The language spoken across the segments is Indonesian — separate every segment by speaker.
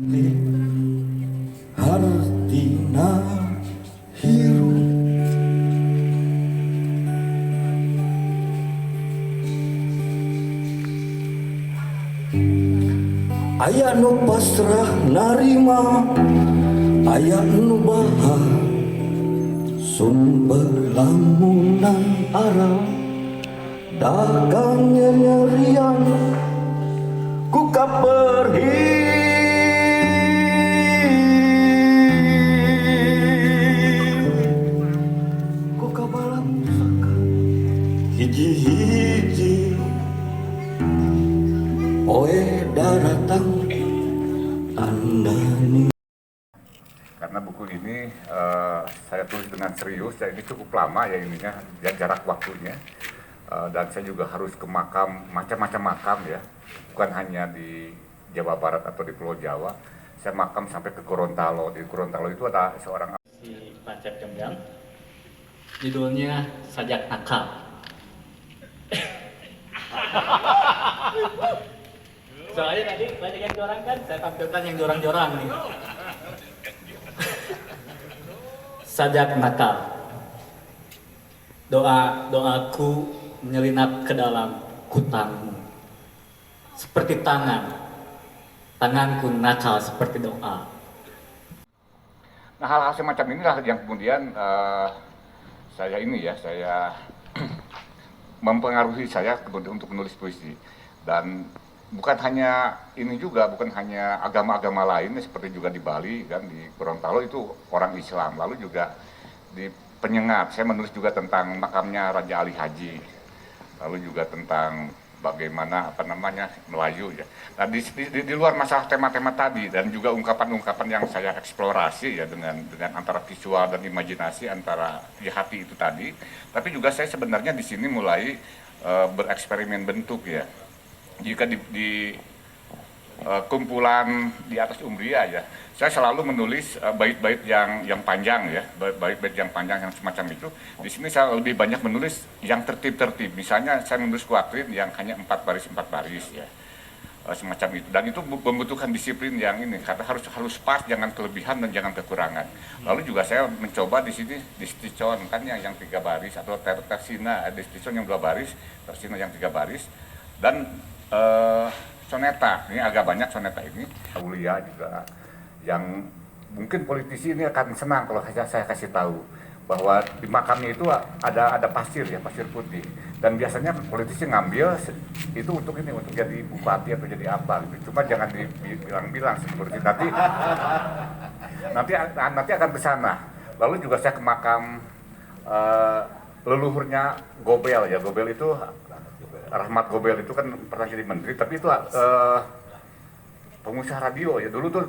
Speaker 1: teh hartina hirup aya nu pasrah narima aya nu baha sumber lamunan arah dagangnya nyerian ku kaperhi ku kabalang pusaka hiji-hiji oe daratang andani.
Speaker 2: Karena buku ini saya tulis dengan serius, ya ini cukup lama ya ininya jarak waktunya, dan saya juga harus ke makam, macam-macam makam ya, bukan hanya di Jawa Barat atau di Pulau Jawa. Saya makam sampai ke Gorontalo. Di Gorontalo itu ada seorang
Speaker 3: si Pancet Gembang, judulnya Sajak Nakal. Soalnya tadi banyak yang jorang kan, saya tampilkan yang jorang-jorang nih. Sajak nakal, doaku menyelinap ke dalam kutangmu, seperti tanganku nakal seperti doa.
Speaker 2: Nah, hal-hal semacam inilah yang kemudian saya mempengaruhi saya kemudian untuk menulis puisi. Dan bukan hanya ini juga, bukan hanya agama-agama lain seperti juga di Bali kan, di Gorontalo itu orang Islam. Lalu juga di Penyengat saya menulis juga tentang makamnya Raja Ali Haji. Lalu juga tentang bagaimana Melayu ya. Nah di luar masalah tema-tema tadi dan juga ungkapan-ungkapan yang saya eksplorasi ya dengan antara visual dan imajinasi antara di hati itu tadi, tapi juga saya sebenarnya di sini mulai bereksperimen bentuk ya. Jika di kumpulan di atas Umbria ya, saya selalu menulis bait-bait yang panjang ya, bait-bait yang panjang yang semacam itu. Di sini saya lebih banyak menulis yang tertib-tertib. Misalnya saya menulis kuatrin yang hanya 4 baris ya, semacam itu. Dan itu membutuhkan disiplin yang ini, karena harus pas, jangan kelebihan dan jangan kekurangan. Lalu juga saya mencoba di sini disticon kan yang 3 baris atau tersina, disticon yang 2 baris, tersina yang 3 baris, dan soneta, ini agak banyak soneta ini. Aulia juga, yang mungkin politisi ini akan senang kalau saya kasih tahu bahwa di makamnya itu ada pasir ya, pasir putih. Dan biasanya politisi ngambil itu untuk jadi bupati atau jadi apa gitu. Cuma jangan dibilang-bilang seperti nanti akan ke sana. Lalu juga saya ke makam leluhurnya Gobel ya. Gobel itu Rahmat Gobel itu kan pernah jadi menteri, tapi itu pengusaha radio ya. Dulu tuh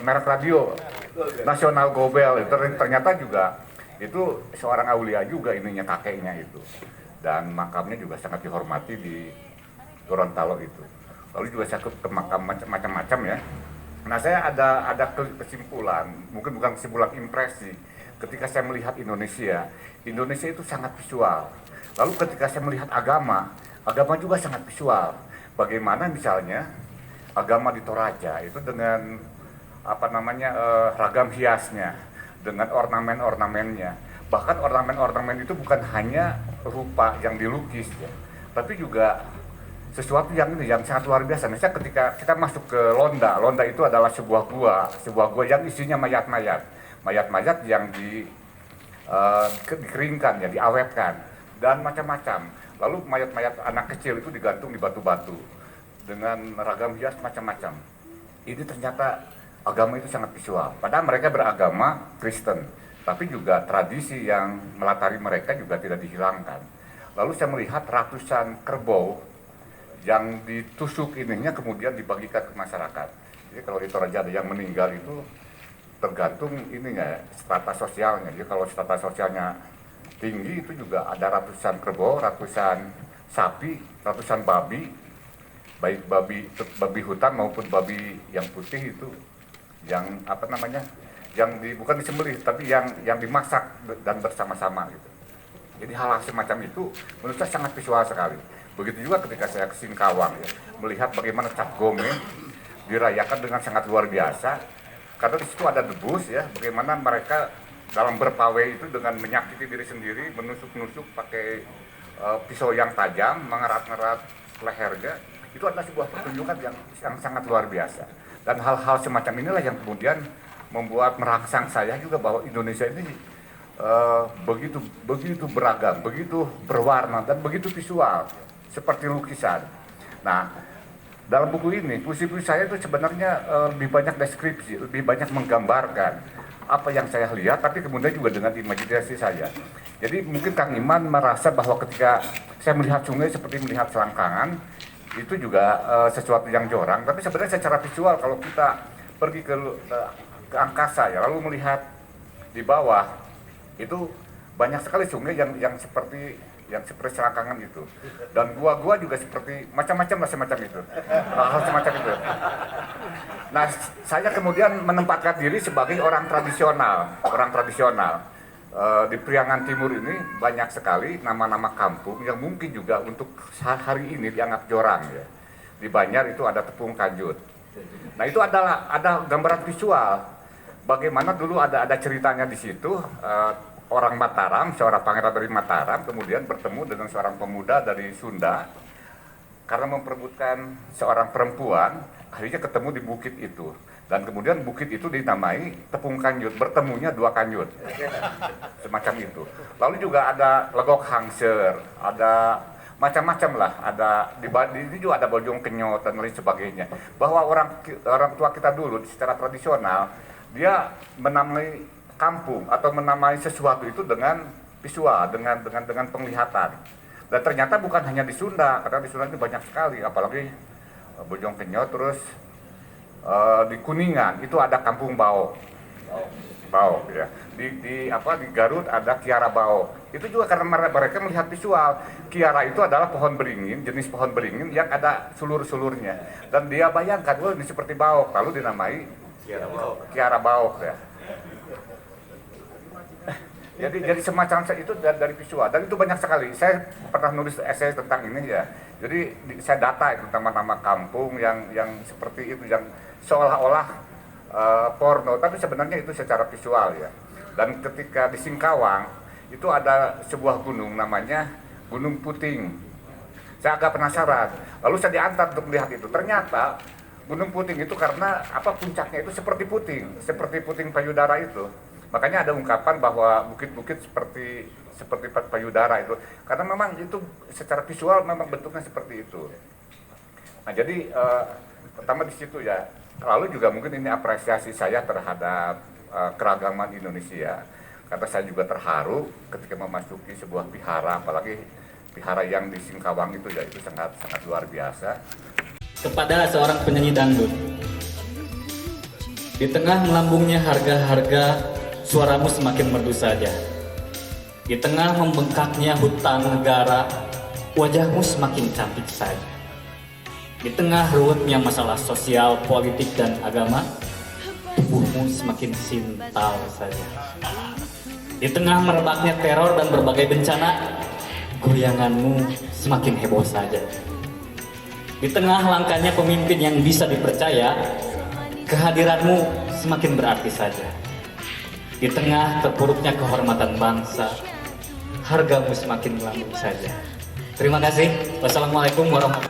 Speaker 2: merek radio nasional Gobel itu ternyata juga itu seorang aulia juga ininya, kakeknya itu. Dan makamnya juga sangat dihormati di Gorontalo itu. Lalu juga saya ke makam macam-macam ya. Nah, saya ada kesimpulan, mungkin bukan kesimpulan, impresi. Ketika saya melihat Indonesia itu sangat visual. Lalu ketika saya melihat agama juga sangat visual. Bagaimana misalnya agama di Toraja itu dengan ragam hiasnya, dengan ornamen-ornamennya. Bahkan ornamen-ornamen itu bukan hanya rupa yang dilukis ya, tapi juga sesuatu yang sangat luar biasa. Misalnya ketika kita masuk ke Londa itu adalah sebuah gua yang isinya mayat-mayat yang dikeringkan ya, diawetkan dan macam-macam. Lalu mayat-mayat anak kecil itu digantung di batu-batu dengan ragam hias macam-macam. Ini ternyata agama itu sangat visual. Padahal mereka beragama Kristen, tapi juga tradisi yang melatari mereka juga tidak dihilangkan. Lalu saya melihat ratusan kerbau yang ditusuk ininya kemudian dibagikan ke masyarakat. Jadi kalau di Toraja ada yang meninggal itu tergantung ininya, strata sosialnya. Jadi kalau strata sosialnya tinggi itu juga ada ratusan kerbau, ratusan sapi, ratusan babi, baik babi hutan maupun babi yang putih itu, yang bukan disembelih tapi yang dimasak dan bersama-sama gitu. Jadi hal-hal semacam itu menurut saya sangat visual sekali. Begitu juga ketika saya ke Singkawang ya, melihat bagaimana Cap Gome dirayakan dengan sangat luar biasa. Karena di situ ada debus ya, bagaimana mereka dalam berpawai itu dengan menyakiti diri sendiri, menusuk-nusuk pakai pisau yang tajam, mengerat-ngerat lehernya. Itu adalah sebuah pertunjukan yang sangat luar biasa. Dan hal-hal semacam inilah yang kemudian membuat merangsang saya juga bahwa Indonesia ini begitu beragam, begitu berwarna dan begitu visual seperti lukisan. Nah, dalam buku ini puisi-puisi saya itu sebenarnya lebih banyak deskripsi, lebih banyak menggambarkan apa yang saya lihat, tapi kemudian juga dengan imajinasi saya. Jadi mungkin Kang Iman merasa bahwa ketika saya melihat sungai seperti melihat selangkangan, itu juga sesuatu yang jorang. Tapi sebenarnya secara visual kalau kita pergi ke angkasa ya, lalu melihat di bawah itu banyak sekali sungai yang seperti selangkangan itu, dan gua juga seperti macam-macam lah semacam itu, hal semacam itu. Nah, saya kemudian menempatkan diri sebagai orang tradisional. Di Priangan Timur ini banyak sekali nama-nama kampung yang mungkin juga untuk hari ini dianggap jorang ya. Di Banjar itu ada Tepung Kanjut. Nah, itu ada gambaran visual. Bagaimana dulu ada ceritanya di situ. Orang Mataram, seorang pangeran dari Mataram, kemudian bertemu dengan seorang pemuda dari Sunda. Karena memperebutkan seorang perempuan, akhirnya ketemu di bukit itu. Dan kemudian bukit itu dinamai Tepung Kanjut, bertemunya dua kanjut. Semacam itu. Lalu juga ada Legok Hangser, ada macam-macam lah. Di juga ada Bojong Kenyot dan lain sebagainya. Bahwa orang tua kita dulu secara tradisional, dia menamai kampung atau menamai sesuatu itu dengan visual, dengan penglihatan. Dan ternyata bukan hanya di Sunda, karena di Sunda ini banyak sekali, apalagi Bojong Kenyot, terus di Kuningan itu ada Kampung Bau ya. Di Garut ada Kiara Bau. Itu juga karena mereka melihat visual. Kiara itu adalah pohon beringin, jenis pohon beringin yang ada sulur-sulurnya. Dan dia bayangkan, wah ini seperti bau, lalu dinamai Kiara Bau ya. Jadi semacam itu dari visual, dan itu banyak sekali. Saya pernah nulis esai tentang ini ya. Jadi saya data itu nama-nama kampung yang seperti itu, yang seolah-olah porno, tapi sebenarnya itu secara visual ya. Dan ketika di Singkawang itu ada sebuah gunung namanya Gunung Puting. Saya agak penasaran. Lalu saya diantar untuk melihat itu. Ternyata Gunung Puting itu karena puncaknya itu seperti puting payudara itu. Makanya ada ungkapan bahwa bukit-bukit seperti payudara itu, karena memang itu secara visual memang bentuknya seperti itu. Nah, jadi pertama di situ ya. Lalu juga mungkin ini apresiasi saya terhadap keragaman Indonesia, karena saya juga terharu ketika memasuki sebuah vihara, apalagi vihara yang di Singkawang itu ya, itu sangat luar biasa.
Speaker 3: Kepada seorang penyanyi dangdut, di tengah melambungnya harga-harga, suaramu semakin merdu saja. Di tengah membengkaknya hutan negara, wajahmu semakin cantik saja. Di tengah ruwetnya masalah sosial, politik, dan agama, tubuhmu semakin sintal saja. Di tengah merebaknya teror dan berbagai bencana, goyanganmu semakin heboh saja. Di tengah langkahnya pemimpin yang bisa dipercaya, kehadiranmu semakin berarti saja. Di tengah terpuruknya kehormatan bangsa, hargamu semakin melambung saja. Terima kasih. Wassalamualaikum warahmatullahi wabarakatuh.